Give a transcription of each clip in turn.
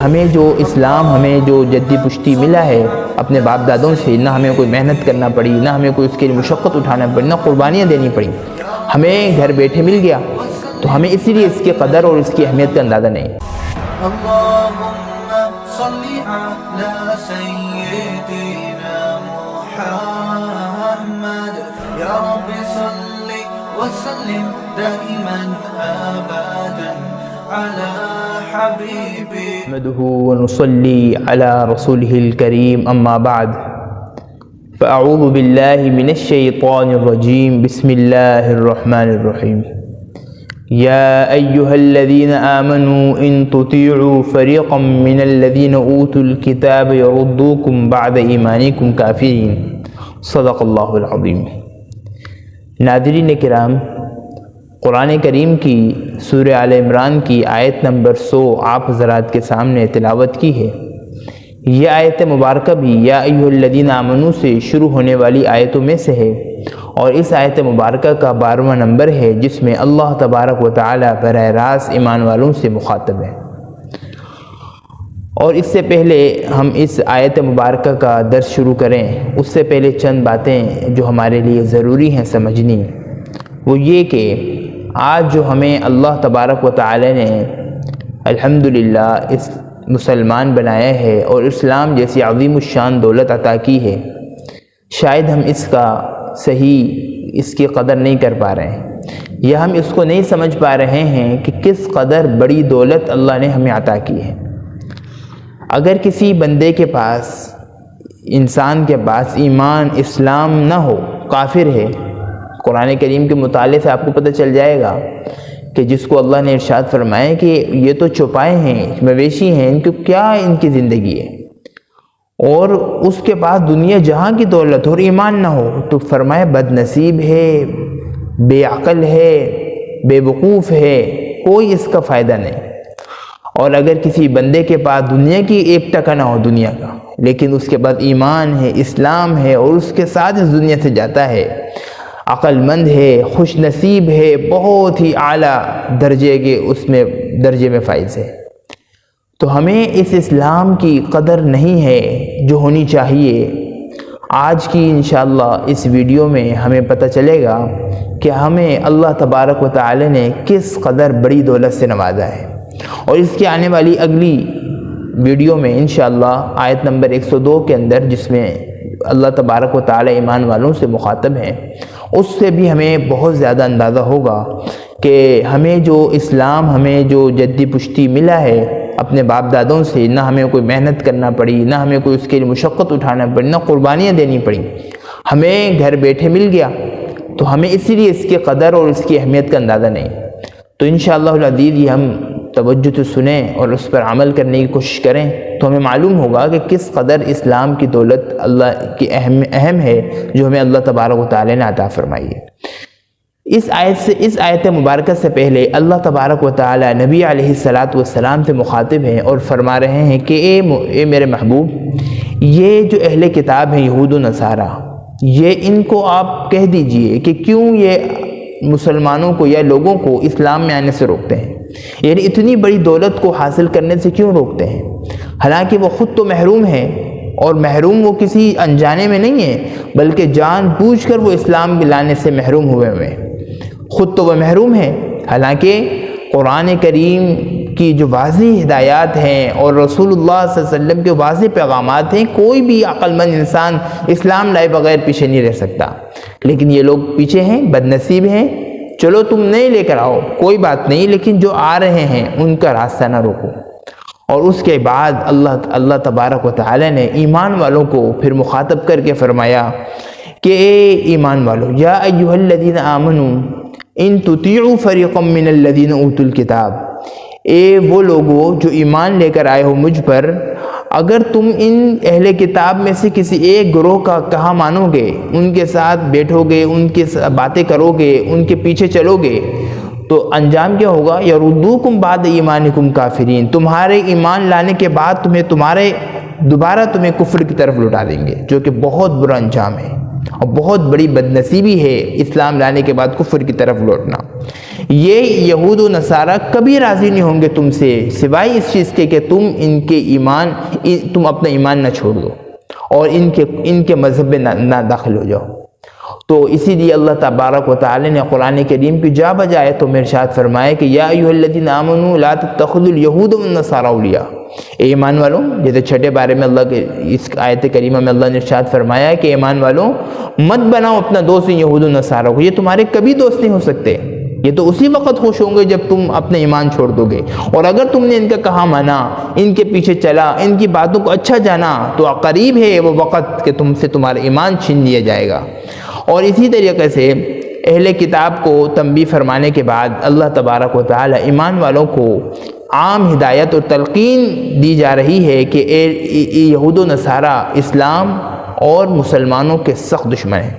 ہمیں جو اسلام ہمیں جو جدی پشتی ملا ہے اپنے باپ دادوں سے، نہ ہمیں کوئی محنت کرنا پڑی، نہ ہمیں کوئی اس کے لیے مشقت اٹھانا پڑی، نہ قربانیاں دینی پڑی، ہمیں گھر بیٹھے مل گیا، تو ہمیں اسی لیے اس کی قدر اور اس کی اہمیت کا اندازہ نہیں۔ اللہم صلی علی سیدنا محمد یا رب صلی وسلم دائما ابدا علی حبیبی نحمده ونصلي على رسوله الكريم أما بعد فأعوذ بالله من الشيطان الرجيم بسم الله الرحمن الرحيم يا أيها الذين آمنوا إن تطيعوا فريقا من الذين أوتوا الكتاب يردوكم بعد إيمانكم كافرين صدق الله العظيم۔ ناظرین کرام، قرآن کریم کی سورہ آل عمران کی آیت نمبر 100 آپ حضرات کے سامنے تلاوت کی ہے۔ یہ آیت مبارکہ بھی یا ایھا الذین آمنوا سے شروع ہونے والی آیتوں میں سے ہے، اور اس آیت مبارکہ کا 12واں نمبر ہے، جس میں اللہ تبارک و تعالی براہ راست ایمان والوں سے مخاطب ہے۔ اور اس سے پہلے ہم اس آیت مبارکہ کا درس شروع کریں، اس سے پہلے چند باتیں جو ہمارے لیے ضروری ہیں سمجھنی، وہ یہ کہ آج جو ہمیں اللہ تبارک و تعالی نے الحمدللہ اس مسلمان بنایا ہے اور اسلام جیسی عظیم الشان دولت عطا کی ہے، شاید ہم اس کا صحیح اس کی قدر نہیں کر پا رہے ہیں، یا ہم اس کو نہیں سمجھ پا رہے ہیں کہ کس قدر بڑی دولت اللہ نے ہمیں عطا کی ہے۔ اگر کسی بندے کے پاس، انسان کے پاس ایمان اسلام نہ ہو، کافر ہے، قرآن کریم کے مطالعے سے آپ کو پتہ چل جائے گا کہ جس کو اللہ نے ارشاد فرمایا کہ یہ تو چوپائے ہیں، مویشی ہیں، ان کو کیا ان کی زندگی ہے، اور اس کے پاس دنیا جہاں کی دولت اور ایمان نہ ہو، تو فرمایا بد نصیب ہے، بے عقل ہے، بے وقوف ہے، کوئی اس کا فائدہ نہیں۔ اور اگر کسی بندے کے پاس دنیا کی 1 ٹکا نہ ہو دنیا کا، لیکن اس کے بعد ایمان ہے، اسلام ہے، اور اس کے ساتھ اس دنیا سے جاتا ہے، عقل مند ہے، خوش نصیب ہے، بہت ہی اعلیٰ درجے کے اس میں درجے میں فائز ہے۔ تو ہمیں اس اسلام کی قدر نہیں ہے جو ہونی چاہیے۔ آج کی انشاءاللہ اس ویڈیو میں ہمیں پتہ چلے گا کہ ہمیں اللہ تبارک و تعالی نے کس قدر بڑی دولت سے نوازا ہے، اور اس کی آنے والی اگلی ویڈیو میں انشاءاللہ آیت نمبر 102 کے اندر، جس میں اللہ تبارک و تعالی ایمان والوں سے مخاطب ہیں، اس سے بھی ہمیں بہت زیادہ اندازہ ہوگا کہ ہمیں جو اسلام ہمیں جو جدی پشتی ملا ہے اپنے باپ دادوں سے، نہ ہمیں کوئی محنت کرنا پڑی، نہ ہمیں کوئی اس کے لیے مشقت اٹھانا پڑی، نہ قربانیاں دینی پڑی، ہمیں گھر بیٹھے مل گیا، تو ہمیں اسی لیے اس کی قدر اور اس کی اہمیت کا اندازہ نہیں۔ تو انشاءاللہ العزیز یہ ہم توجہ سے سنیں اور اس پر عمل کرنے کی کوشش کریں، تو ہمیں معلوم ہوگا کہ کس قدر اسلام کی دولت اللہ کی اہم ہے جو ہمیں اللہ تبارک و تعالی نے عطا فرمائی ہے۔ اس آیت مبارکہ سے پہلے اللہ تبارک و تعالی نبی علیہ السلام سے مخاطب ہیں اور فرما رہے ہیں کہ اے میرے محبوب، یہ جو اہل کتاب ہیں یہود و نصارہ، یہ ان کو آپ کہہ دیجئے کہ کیوں یہ مسلمانوں کو یا لوگوں کو اسلام میں آنے سے روکتے ہیں، یعنی اتنی بڑی دولت کو حاصل کرنے سے کیوں روکتے ہیں، حالانکہ وہ خود تو محروم ہیں، اور محروم وہ کسی انجانے میں نہیں ہے، بلکہ جان بوجھ کر وہ اسلام لانے سے محروم ہوئے ہیں۔ خود تو وہ محروم ہیں، حالانکہ قرآن کریم کی جو واضح ہدایات ہیں اور رسول اللہ صلی اللہ علیہ وسلم کے واضح پیغامات ہیں، کوئی بھی عقل مند انسان اسلام لائے بغیر پیچھے نہیں رہ سکتا، لیکن یہ لوگ پیچھے ہیں، بد نصیب ہیں۔ چلو تم نہیں لے کر آؤ، کوئی بات نہیں، لیکن جو آ رہے ہیں ان کا راستہ نہ روکو۔ اور اس کے بعد اللہ تبارک و تعالی نے ایمان والوں کو پھر مخاطب کر کے فرمایا کہ اے ایمان والو، یا ایھا الذین آمنوا ان تطیعوا فریقا من الذین اوتوا الکتاب، اے وہ لوگو جو ایمان لے کر آئے ہو مجھ پر، اگر تم ان اہل کتاب میں سے کسی ایک گروہ کا کہا مانو گے، ان کے ساتھ بیٹھو گے، ان کی باتیں کرو گے، ان کے پیچھے چلو گے، تو انجام کیا ہوگا؟ یردوکم بعد ایمانکم کافرین، تمہارے ایمان لانے کے بعد دوبارہ تمہیں کفر کی طرف لوٹا دیں گے، جو کہ بہت برا انجام ہے اور بہت بڑی بدنصیبی ہے اسلام لانے کے بعد کفر کی طرف لوٹنا۔ یہ یہود و نصارہ کبھی راضی نہیں ہوں گے تم سے سوائے اس چیز کے کہ تم اپنا ایمان نہ چھوڑ دو اور ان کے مذہب میں نہ داخل ہو جاؤ۔ تو اسی لیے اللہ تبارک و تعالی نے قرآن کریم کی جا بجا آیتوں میں ارشاد فرمایا کہ یا ایھا الذین آمنوا لا تتخذوا اليہود والنصارى اولیاء، اے ایمان والوں، جیسے چھٹے بارے میں اللہ کے اس آیت کریمہ میں اللہ نے ارشاد فرمایا کہ ایمان والوں مت بناؤ اپنا دوست یہود و نصارہ کو، یہ تمہارے کبھی دوست نہیں ہو سکتے، یہ تو اسی وقت خوش ہوں گے جب تم اپنے ایمان چھوڑ دو گے، اور اگر تم نے ان کا کہا مانا، ان کے پیچھے چلا، ان کی باتوں کو اچھا جانا، تو قریب ہے وہ وقت کہ تم سے تمہارا ایمان چھین لیا جائے گا۔ اور اسی طریقے سے اہل کتاب کو تنبیہ فرمانے کے بعد اللہ تبارک و تعالی ایمان والوں کو عام ہدایت اور تلقین دی جا رہی ہے کہ یہود و نصارہ اسلام اور مسلمانوں کے سخت دشمن ہیں،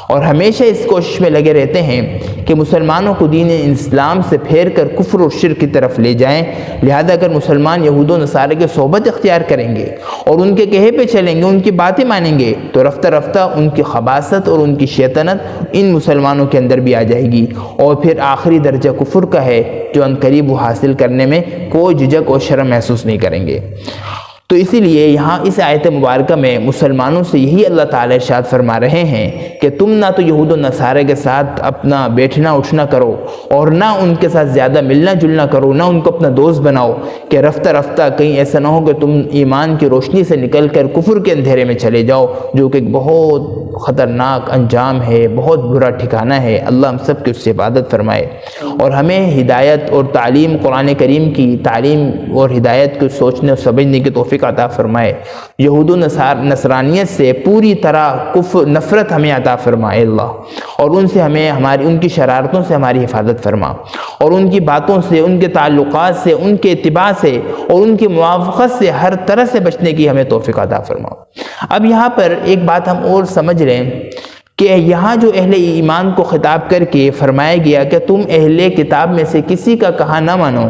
اور ہمیشہ اس کوشش میں لگے رہتے ہیں کہ مسلمانوں کو دین اسلام سے پھیر کر کفر اور شرک کی طرف لے جائیں۔ لہذا اگر مسلمان یہود و نصارہ کے صحبت اختیار کریں گے اور ان کے کہے پہ چلیں گے، ان کی باتیں مانیں گے، تو رفتہ رفتہ ان کی خباثت اور ان کی شیطنت ان مسلمانوں کے اندر بھی آ جائے گی، اور پھر آخری درجہ کفر کا ہے جو عنقریب وہ حاصل کرنے میں کوئی جھجک اور شرم محسوس نہیں کریں گے۔ تو اسی لیے یہاں اس آیت مبارکہ میں مسلمانوں سے یہی اللہ تعالی ارشاد فرما رہے ہیں کہ تم نہ تو یہود و نصارہ کے ساتھ اپنا بیٹھنا اٹھنا کرو، اور نہ ان کے ساتھ زیادہ ملنا جلنا کرو، نہ ان کو اپنا دوست بناؤ کہ رفتہ رفتہ کہیں ایسا نہ ہو کہ تم ایمان کی روشنی سے نکل کر کفر کے اندھیرے میں چلے جاؤ، جو کہ ایک بہت خطرناک انجام ہے، بہت برا ٹھکانہ ہے۔ اللہ ہم سب کی اس سے عبادت فرمائے، اور ہمیں ہدایت اور تعلیم، قرآن کریم کی تعلیم اور ہدایت کو سوچنے اور سمجھنے کی توفیق عطا فرمائے۔ یہود و نصرانیت سے پوری طرح نفرت ہمیں عطا فرمائے اللہ، اور ان سے ہمیں ان کی شرارتوں سے ہماری حفاظت فرما، اور ان کی باتوں سے، ان کے تعلقات سے، ان کے اتباع سے اور ان کی موافقت سے ہر طرح سے بچنے کی ہمیں توفیق عطا فرما۔ اب یہاں پر ایک بات ہم اور سمجھ لیں کہ یہاں جو اہل ایمان کو خطاب کر کے فرمایا گیا کہ تم اہل کتاب میں سے کسی کا کہا نہ مانو،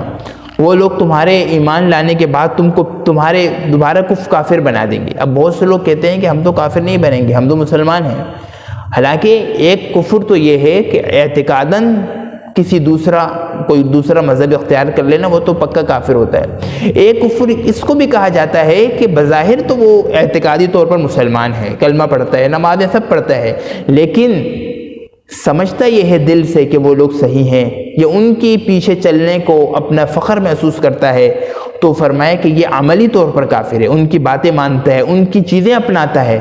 وہ لوگ تمہارے ایمان لانے کے بعد تمہارے دوبارہ کافر بنا دیں گے۔ اب بہت سے لوگ کہتے ہیں کہ ہم تو کافر نہیں بنیں گے، ہم تو مسلمان ہیں۔ حالانکہ ایک کفر تو یہ ہے کہ اعتقاداً کوئی دوسرا مذہب اختیار کر لینا، وہ تو پکا کافر ہوتا ہے۔ ایک کفر اس کو بھی کہا جاتا ہے کہ بظاہر تو وہ اعتقادی طور پر مسلمان ہے، کلمہ پڑھتا ہے، نمازیں سب پڑھتا ہے، لیکن سمجھتا یہ ہے دل سے کہ وہ لوگ صحیح ہیں، یا ان کی پیچھے چلنے کو اپنا فخر محسوس کرتا ہے، تو فرمایا کہ یہ عملی طور پر کافر ہے، ان کی باتیں مانتا ہے، ان کی چیزیں اپناتا ہے،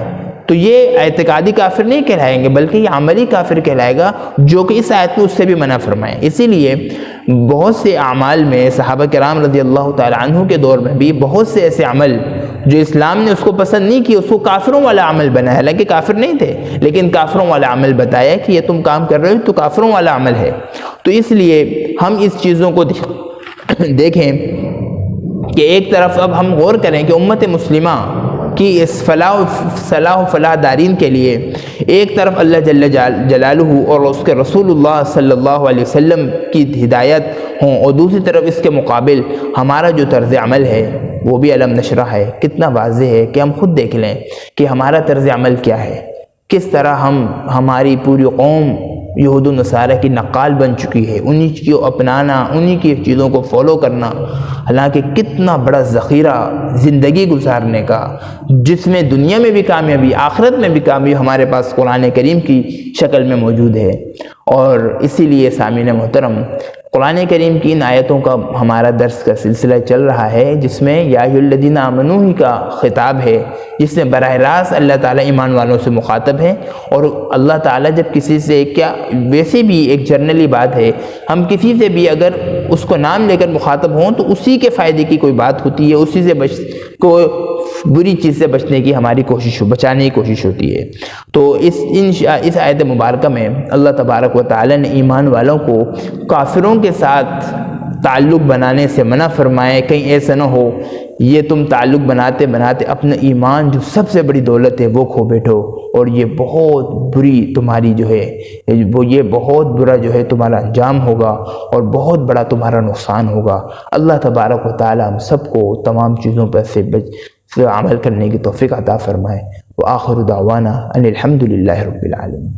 تو یہ اعتقادی کافر نہیں کہلائیں گے بلکہ یہ عملی کافر کہلائے گا، جو کہ اس آیت میں اس سے بھی منع فرمائے۔ اسی لیے بہت سے اعمال میں صحابہ کرام رضی اللہ تعالی عنہ کے دور میں بھی بہت سے ایسے عمل جو اسلام نے اس کو پسند نہیں کی، اس کو کافروں والا عمل بنا ہے، حالانکہ کافر نہیں تھے لیکن کافروں والا عمل بتایا کہ یہ تم کام کر رہے ہو تو کافروں والا عمل ہے۔ تو اس لیے ہم اس چیزوں کو دیکھیں کہ ایک طرف اب ہم غور کریں کہ امت مسلمہ کی اس صلاح و فلاح دارین کے لیے ایک طرف اللہ جل جلالہ اور اس کے رسول اللہ صلی اللہ علیہ وسلم کی ہدایت ہوں، اور دوسری طرف اس کے مقابل ہمارا جو طرز عمل ہے وہ بھی علم نشرہ ہے۔ کتنا واضح ہے کہ ہم خود دیکھ لیں کہ ہمارا طرز عمل کیا ہے، کس طرح ہماری پوری قوم یہود و نصارہ کی نقال بن چکی ہے، انہی کو اپنانا، انہی کی چیزوں کو فالو کرنا، حالانکہ کتنا بڑا ذخیرہ زندگی گزارنے کا، جس میں دنیا میں بھی کامیابی، آخرت میں بھی کامیابی ہمارے پاس قرآن کریم کی شکل میں موجود ہے۔ اور اسی لیے سامعین محترم، قرآن کریم کی ان آیتوں کا ہمارا درس کا سلسلہ چل رہا ہے، جس میں یا ایھا الذین آمنوا ہی کا خطاب ہے، جس میں براہ راست اللہ تعالیٰ ایمان والوں سے مخاطب ہے۔ اور اللہ تعالیٰ جب کسی سے، کیا ویسے بھی ایک جرنلی بات ہے، ہم کسی سے بھی اگر اس کو نام لے کر مخاطب ہوں تو اسی کے فائدے کی کوئی بات ہوتی ہے، اسی سے بری چیز سے بچنے کی ہماری بچانے کی کوشش ہوتی ہے۔ تو اس آیت مبارکہ میں اللہ تبارک و تعالیٰ نے ایمان والوں کو کافروں کے ساتھ تعلق بنانے سے منع فرمائے، کہیں ایسا نہ ہو یہ تم تعلق بناتے بناتے اپنا ایمان جو سب سے بڑی دولت ہے وہ کھو بیٹھو، اور یہ بہت بری تمہاری جو ہے یہ بہت برا جو ہے تمہارا انجام ہوگا، اور بہت بڑا تمہارا نقصان ہوگا۔ اللہ تبارک و تعالی ہم سب کو تمام چیزوں پر سے عمل کرنے کی توفیق عطا فرمائے۔ وآخر دعوانا ان الحمد للہ رب العالمین۔